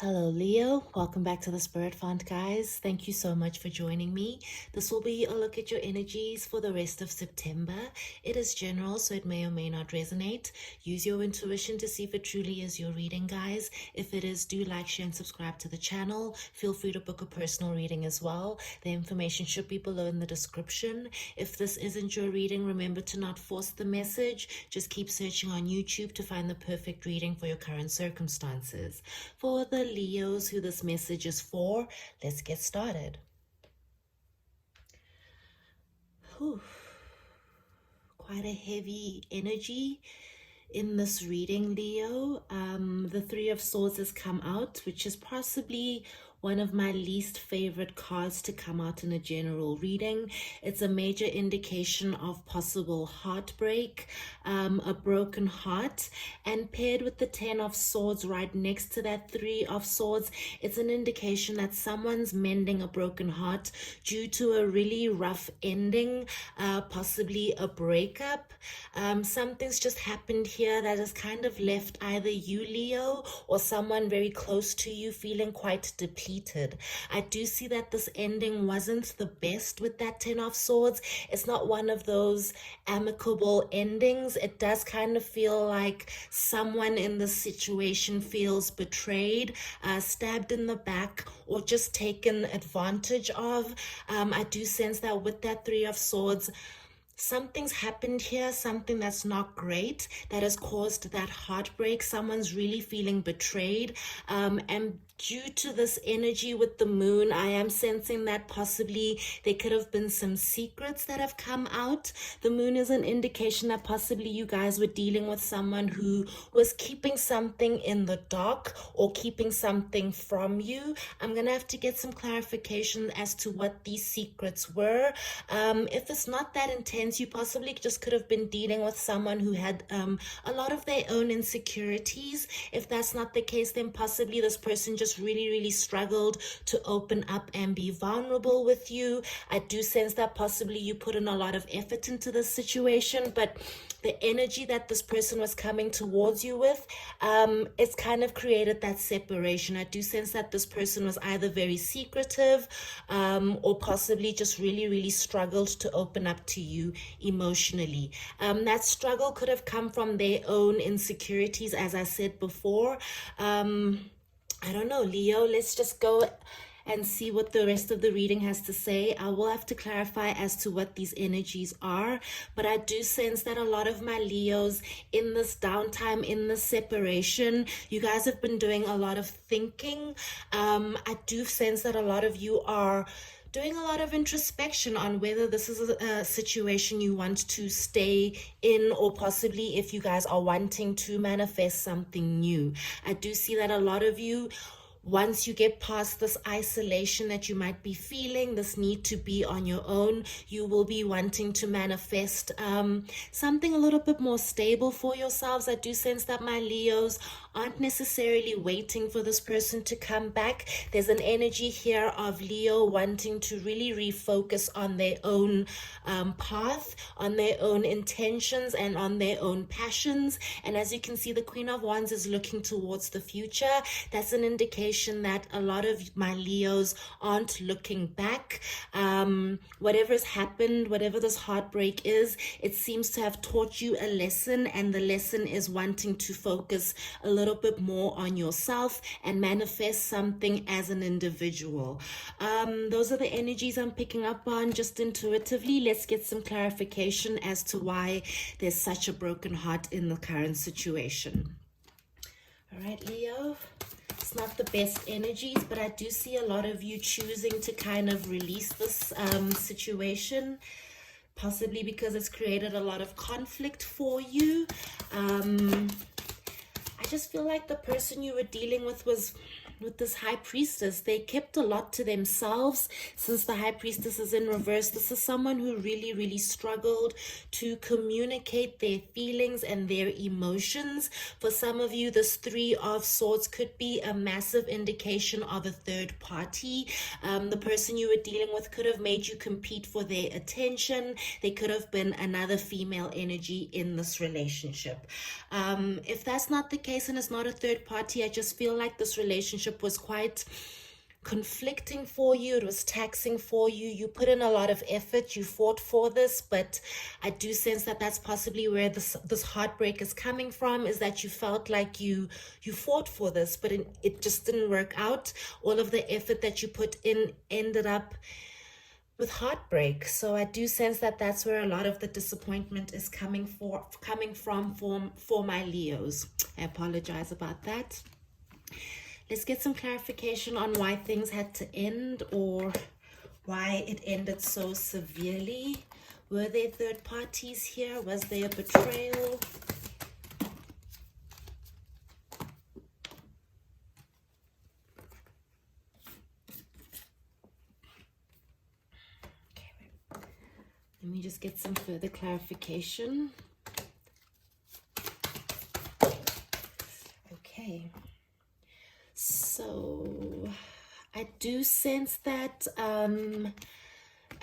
Hello, Leo. Welcome back to the Spirit Font, guys. Thank you so much for joining me. This will be a look at your energies for the rest of September. It is general, so it may or may not resonate. Use your intuition to see if it truly is your reading, guys. If it is, do like, share, and subscribe to the channel. Feel free to book a personal reading as well. The information should be below in the description. If this isn't your reading, remember to not force the message. Just keep searching on YouTube to find the perfect reading for your current circumstances. For the Leos who this message is for, let's get started. Whew. Quite a heavy energy in this reading, Leo. The Three of Swords has come out, which is possibly one of my least favorite cards to come out in a general reading. It's a major indication of possible heartbreak, a broken heart, and paired with the Ten of Swords right next to that Three of Swords, it's an indication that someone's mending a broken heart due to a really rough ending, possibly a breakup. Something's just happened here that has kind of left either you, Leo, or someone very close to you feeling quite depleted. I do see that this ending wasn't the best with that Ten of Swords. It's not one of those amicable endings. It does kind of feel like someone in this situation feels betrayed, stabbed in the back, or just taken advantage of. I do sense that with that Three of Swords, something's happened here, something that's not great, that has caused that heartbreak. Someone's really feeling betrayed, and due to this energy with the moon, I am sensing that possibly there could have been some secrets that have come out. The moon is an indication that possibly you guys were dealing with someone who was keeping something in the dark or keeping something from you. I'm gonna have to get some clarification as to what these secrets were. If it's not that intense, you possibly just could have been dealing with someone who had a lot of their own insecurities. If that's not the case, then possibly this person just really struggled to open up and be vulnerable with you. I do sense that possibly you put in a lot of effort into this situation, but the energy that this person was coming towards you with, it's kind of created that separation. I do sense that this person was either very secretive, or possibly just really struggled to open up to you emotionally. That struggle could have come from their own insecurities, as I said before. I don't know, Leo, let's just go and see what the rest of the reading has to say. I will have to clarify as to what these energies are, but I do sense that a lot of my Leos in this downtime, in this separation, you guys have been doing a lot of thinking. I do sense that a lot of you are doing a lot of introspection on whether this is a situation you want to stay in, or possibly if you guys are wanting to manifest something new. I do see that a lot of you, once you get past this isolation that you might be feeling, this need to be on your own, you will be wanting to manifest something a little bit more stable for yourselves. I do sense that my Leos aren't necessarily waiting for this person to come back. There's an energy here of Leo wanting to really refocus on their own path, on their own intentions, and on their own passions. And as you can see, the Queen of Wands is looking towards the future. That's an indication that a lot of my Leos aren't looking back. Whatever's happened, whatever this heartbreak is, it seems to have taught you a lesson, and the lesson is wanting to focus a little bit more on yourself and manifest something as an individual. Those are the energies I'm picking up on just intuitively. Let's get some clarification as to why there's such a broken heart in the current situation. All right, Leo. It's not the best energies, but I do see a lot of you choosing to kind of release this situation, possibly because it's created a lot of conflict for you. I just feel like the person you were dealing with was with this High Priestess. They kept a lot to themselves. Since the High Priestess is in reverse, this is someone who really struggled to communicate their feelings and their emotions. For some of you, this Three of Swords could be a massive indication of a third party. The person you were dealing with could have made you compete for their attention. They could have been another female energy in this relationship. If that's not the case and it's not a third party, I just feel like this relationship relationship was quite conflicting for you. It was taxing for you. You put in a lot of effort. You fought for this, but I do sense that that's possibly where this heartbreak is coming from, is that you felt like you fought for this, but it just didn't work out. All of the effort that you put in ended up with heartbreak. So I do sense that that's where a lot of the disappointment is coming from for my Leos. I apologize about that. Let's get some clarification on why things had to end, or why it ended so severely. Were there third parties here? Was there a betrayal? Okay, let me just get some further clarification. Okay. So I do sense that,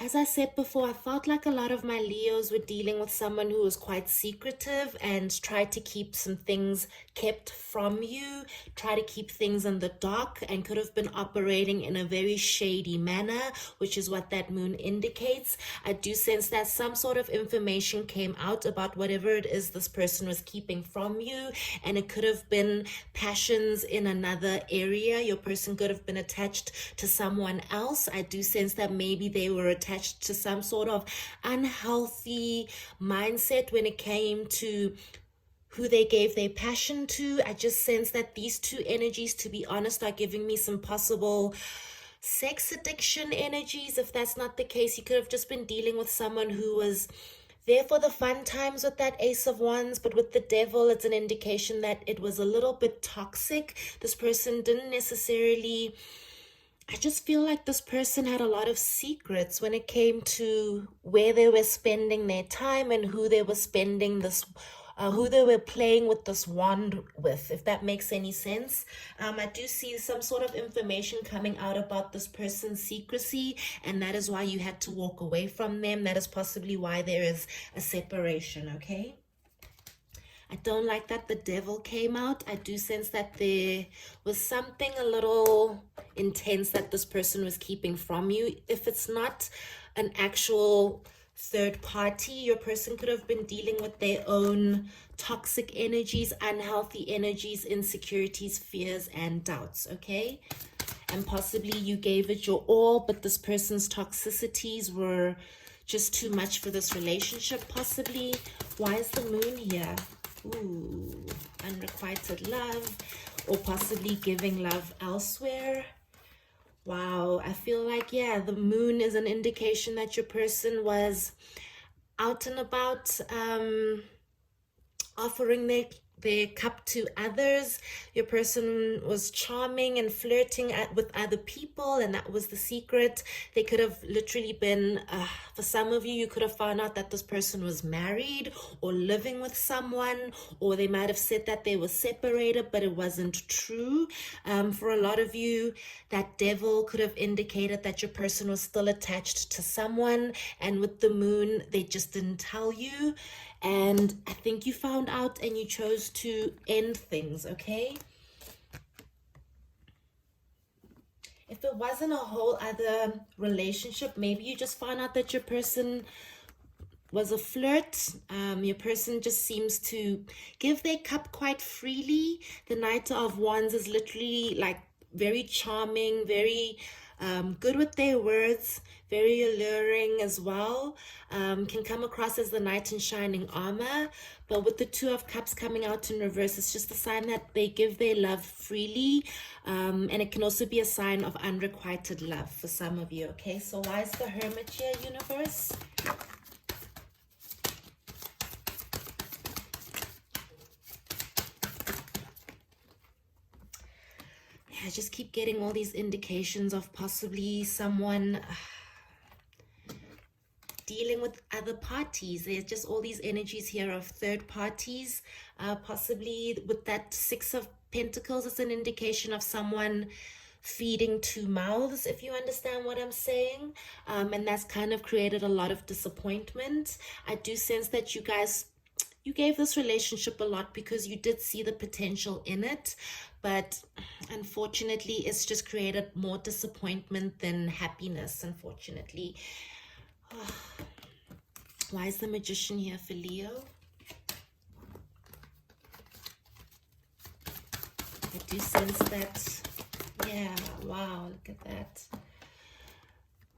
as I said before, I felt like a lot of my Leos were dealing with someone who was quite secretive and tried to keep some things kept from you, try to keep things in the dark, and could have been operating in a very shady manner, which is what that moon indicates. I do sense that some sort of information came out about whatever it is this person was keeping from you, and it could have been passions in another area. Your person could have been attached to someone else. I do sense that maybe they were attached to some sort of unhealthy mindset when it came to who they gave their passion to. I just sense that these two energies, to be honest, are giving me some possible sex addiction energies. If that's not the case, you could have just been dealing with someone who was there for the fun times with that Ace of Wands, but with the Devil, it's an indication that it was a little bit toxic. This person didn't necessarily... I just feel like this person had a lot of secrets when it came to where they were spending their time and who they were spending this, who they were playing with this wand with, if that makes any sense. I do see some sort of information coming out about this person's secrecy, and that is why you had to walk away from them. That is possibly why there is a separation, okay? I don't like that the Devil came out. I do sense that there was something a little intense that this person was keeping from you. If it's not an actual third party, your person could have been dealing with their own toxic energies, unhealthy energies, insecurities, fears, and doubts, okay? And possibly you gave it your all, but this person's toxicities were just too much for this relationship, possibly. Why is the moon here? Ooh, unrequited love, or possibly giving love elsewhere. Wow, I feel like, yeah, the moon is an indication that your person was out and about, offering their cup to others. Your person was charming and flirting with other people, and that was the secret. They could have literally been, for some of you, you could have found out that this person was married or living with someone, or they might have said that they were separated, but it wasn't true. For a lot of you, that Devil could have indicated that your person was still attached to someone, and with the moon, they just didn't tell you. And I think you found out and you chose to end things, okay? If it wasn't a whole other relationship, maybe you just found out that your person was a flirt. Your person just seems to give their cup quite freely. The Knight of Wands is literally like very charming, very good with their words, very alluring as well. Can come across as the knight in shining armor, but with the Two of Cups coming out in reverse, it's just a sign that they give their love freely, and it can also be a sign of unrequited love for some of you, okay? So why is the Hermit here, universe? I just keep getting all these indications of possibly someone dealing with other parties. There's just all these energies here of third parties. Possibly with that Six of Pentacles, it's an indication of someone feeding two mouths, if you understand what I'm saying. And that's kind of created a lot of disappointment. I do sense that you guys you gave this relationship a lot because you did see the potential in it, but unfortunately it's just created more disappointment than happiness, unfortunately. Why is the Magician here for Leo? I do sense that, yeah, wow, look at that.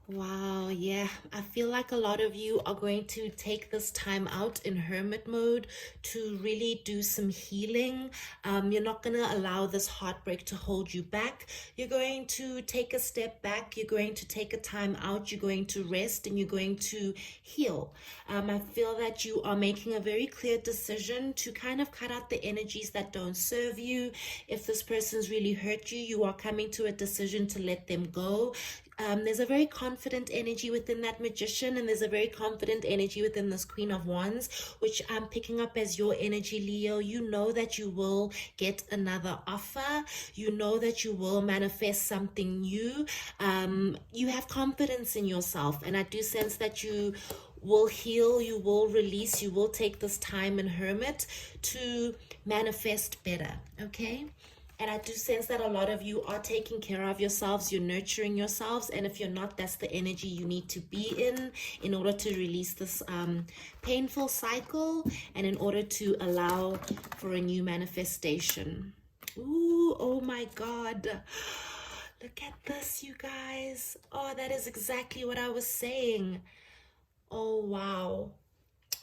Wow, yeah, I feel like a lot of you are going to take this time out in hermit mode to really do some healing. You're not going to allow this heartbreak to hold you back. You're going to take a step back. You're going to take a time out. You're going to rest and you're going to heal. I feel that you are making a very clear decision to kind of cut out the energies that don't serve you. If this person's really hurt you, you are coming to a decision to let them go. There's a very confident energy within that Magician, and there's a very confident energy within this Queen of Wands, which I'm picking up as your energy, Leo. You know that you will get another offer. You know that you will manifest something new. You have confidence in yourself, and I do sense that you will heal, you will release, you will take this time in hermit to manifest better, okay? And I do sense that a lot of you are taking care of yourselves, you're nurturing yourselves, and if you're not, that's the energy you need to be in order to release this painful cycle and in order to allow for a new manifestation. Ooh, oh my God. Look at this, you guys. Oh, that is exactly what I was saying. Oh, wow.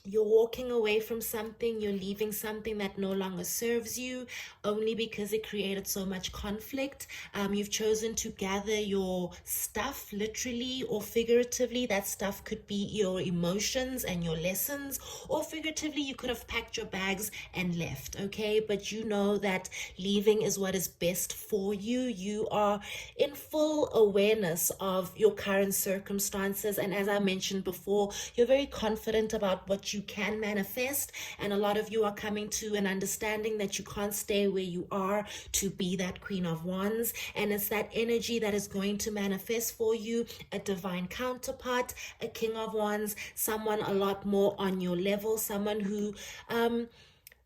You're walking away from something, you're leaving something that no longer serves you only because it created so much conflict. You've chosen to gather your stuff, literally or figuratively. That stuff could be your emotions and your lessons, or figuratively you could have packed your bags and left, okay? But you know that leaving is what is best for you. You are in full awareness of your current circumstances, and as I mentioned before, you're very confident about what you can manifest, and a lot of you are coming to an understanding that you can't stay where you are to be that Queen of Wands, and it's that energy that is going to manifest for you a divine counterpart, a King of Wands, someone a lot more on your level, someone who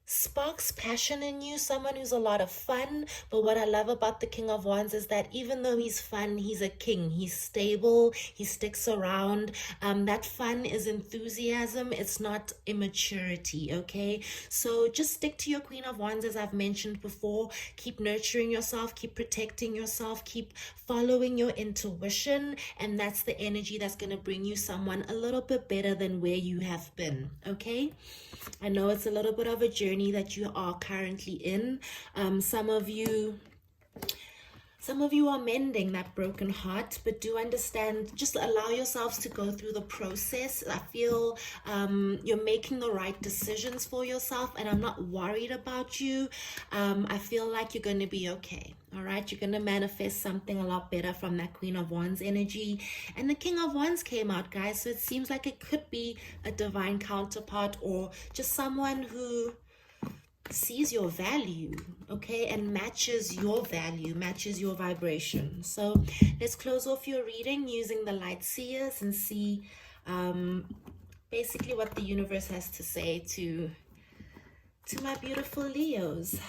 sparks passion in you, someone who's a lot of fun. But what I love about the King of Wands is that even though he's fun, he's a king. He's stable, he sticks around. That fun is enthusiasm, it's not immaturity, okay? So just stick to your Queen of Wands, as I've mentioned before. Keep nurturing yourself, keep protecting yourself, keep following your intuition, and that's the energy that's going to bring you someone a little bit better than where you have been, okay? I know it's a little bit of a journey that you are currently in. Some of you are mending that broken heart, but do understand, just allow yourselves to go through the process. I feel you're making the right decisions for yourself, and I'm not worried about you. I feel like you're going to be okay. All right, you're going to manifest something a lot better from that Queen of Wands energy. And the King of Wands came out, guys, so it seems like it could be a divine counterpart or just someone who sees your value, okay, and matches your value, matches your vibration. So let's close off your reading using the light seers and see basically what the universe has to say to my beautiful Leos.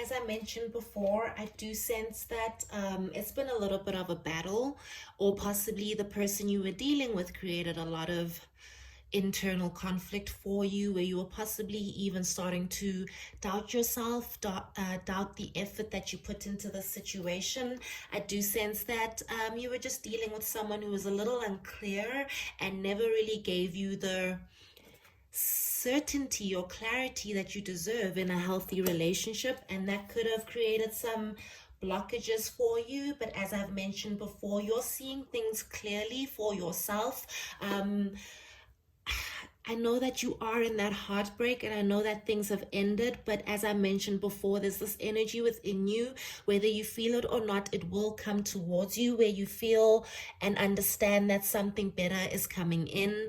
As I mentioned before, I do sense that it's been a little bit of a battle, or possibly the person you were dealing with created a lot of internal conflict for you, where you were possibly even starting to doubt yourself, doubt the effort that you put into the situation. I do sense that you were just dealing with someone who was a little unclear and never really gave you the certainty or clarity that you deserve in a healthy relationship, and that could have created some blockages for you. But as I've mentioned before, you're seeing things clearly for yourself. I know that you are in that heartbreak, and I know that things have ended, but as I mentioned before, there's this energy within you, whether you feel it or not, it will come towards you, where you feel and understand that something better is coming in.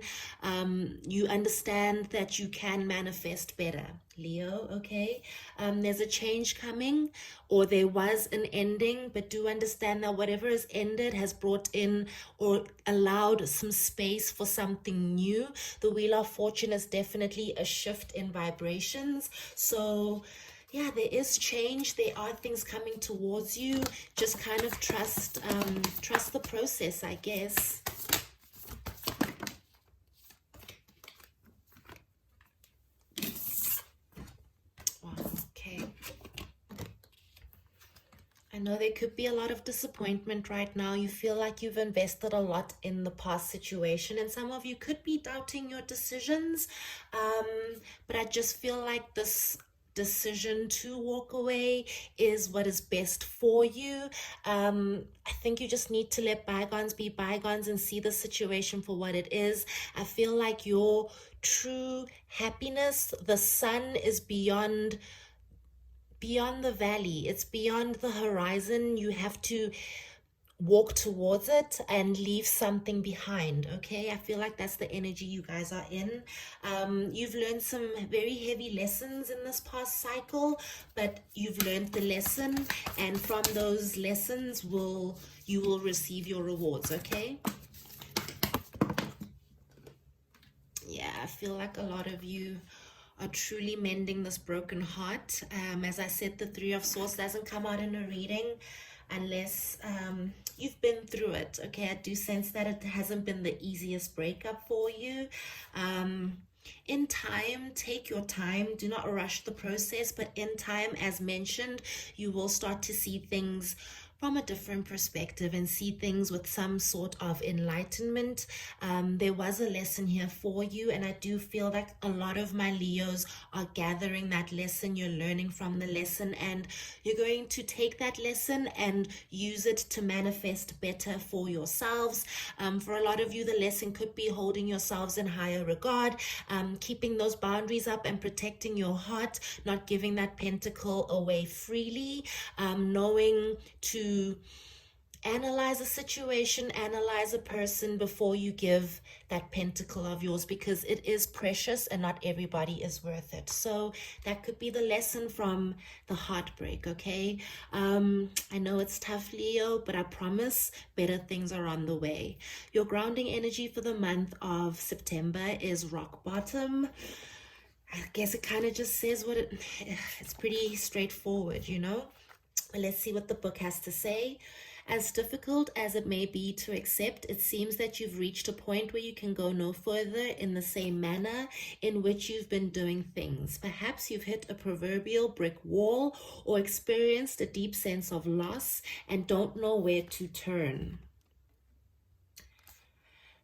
You understand that you can manifest better, Leo, okay? There's a change coming, or there was an ending, but do understand that whatever has ended has brought in or allowed some space for something new. The Wheel of Fortune is definitely a shift in vibrations. So yeah, there is change. There are things coming towards you. Just kind of trust the process, I guess. Wow, okay. I know there could be a lot of disappointment right now. You feel like you've invested a lot in the past situation, and some of you could be doubting your decisions. But I just feel like this decision to walk away is what is best for you. I think you just need to let bygones be bygones and see the situation for what it is. I feel like your true happiness, the sun is beyond the valley. It's beyond the horizon. You have to walk towards it and leave something behind. Okay, I feel like that's the energy you guys are in. You've learned some very heavy lessons in this past cycle, but you've learned the lesson, and from those lessons you will receive your rewards. Okay, yeah, I feel like a lot of you are truly mending this broken heart. As I said, the Three of Swords doesn't come out in a reading unless you've been through it. Okay, I do sense that it hasn't been the easiest breakup for you. In time, take your time. Do not rush the process, but in time, as mentioned, you will start to see things from a different perspective and see things with some sort of enlightenment. There was a lesson here for you, and I do feel like a lot of my Leos are gathering that lesson. You're learning from the lesson, and you're going to take that lesson and use it to manifest better for yourselves. For a lot of you, the lesson could be holding yourselves in higher regard, keeping those boundaries up and protecting your heart, not giving that pentacle away freely, knowing to analyze a situation, analyze a person before you give that pentacle of yours, because it is precious and not everybody is worth it. So that could be the lesson from the heartbreak. Okay, I know it's tough, Leo, but I promise better things are on the way. Your grounding energy for the month of September is rock bottom. I guess it kind of just says what it's pretty straightforward, you know. Let's see what the book has to say. As difficult as it may be to accept, it seems that you've reached a point where you can go no further in the same manner in which you've been doing things. Perhaps you've hit a proverbial brick wall or experienced a deep sense of loss and don't know where to turn.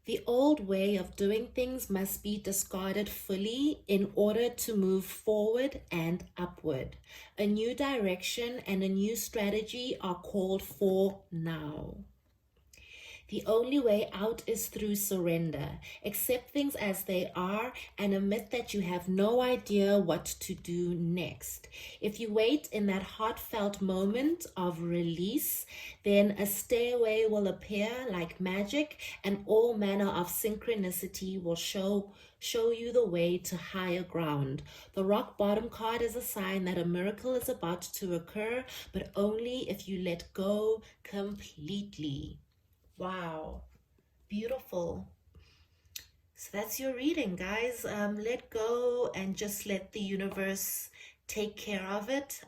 The old way of doing things must be discarded fully in order to move forward and upward. A new direction and a new strategy are called for now. The only way out is through surrender. Accept things as they are and admit that you have no idea what to do next. If you wait in that heartfelt moment of release, then a stairway will appear like magic, and all manner of synchronicity will show you the way to higher ground. The rock bottom card is a sign that a miracle is about to occur, but only if you let go completely. Wow, beautiful. So that's your reading, guys. Let go and just let the universe take care of it.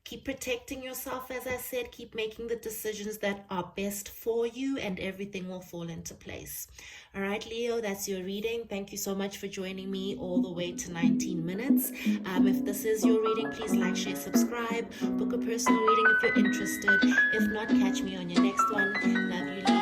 Keep protecting yourself, as I said. Keep making the decisions that are best for you, and everything will fall into place. All right, Leo, that's your reading. Thank you so much for joining me all the way to 19 minutes. If this is your reading, please like, share, subscribe. Book a personal reading if you're interested. If not, catch me on your next one. Love you, Leo.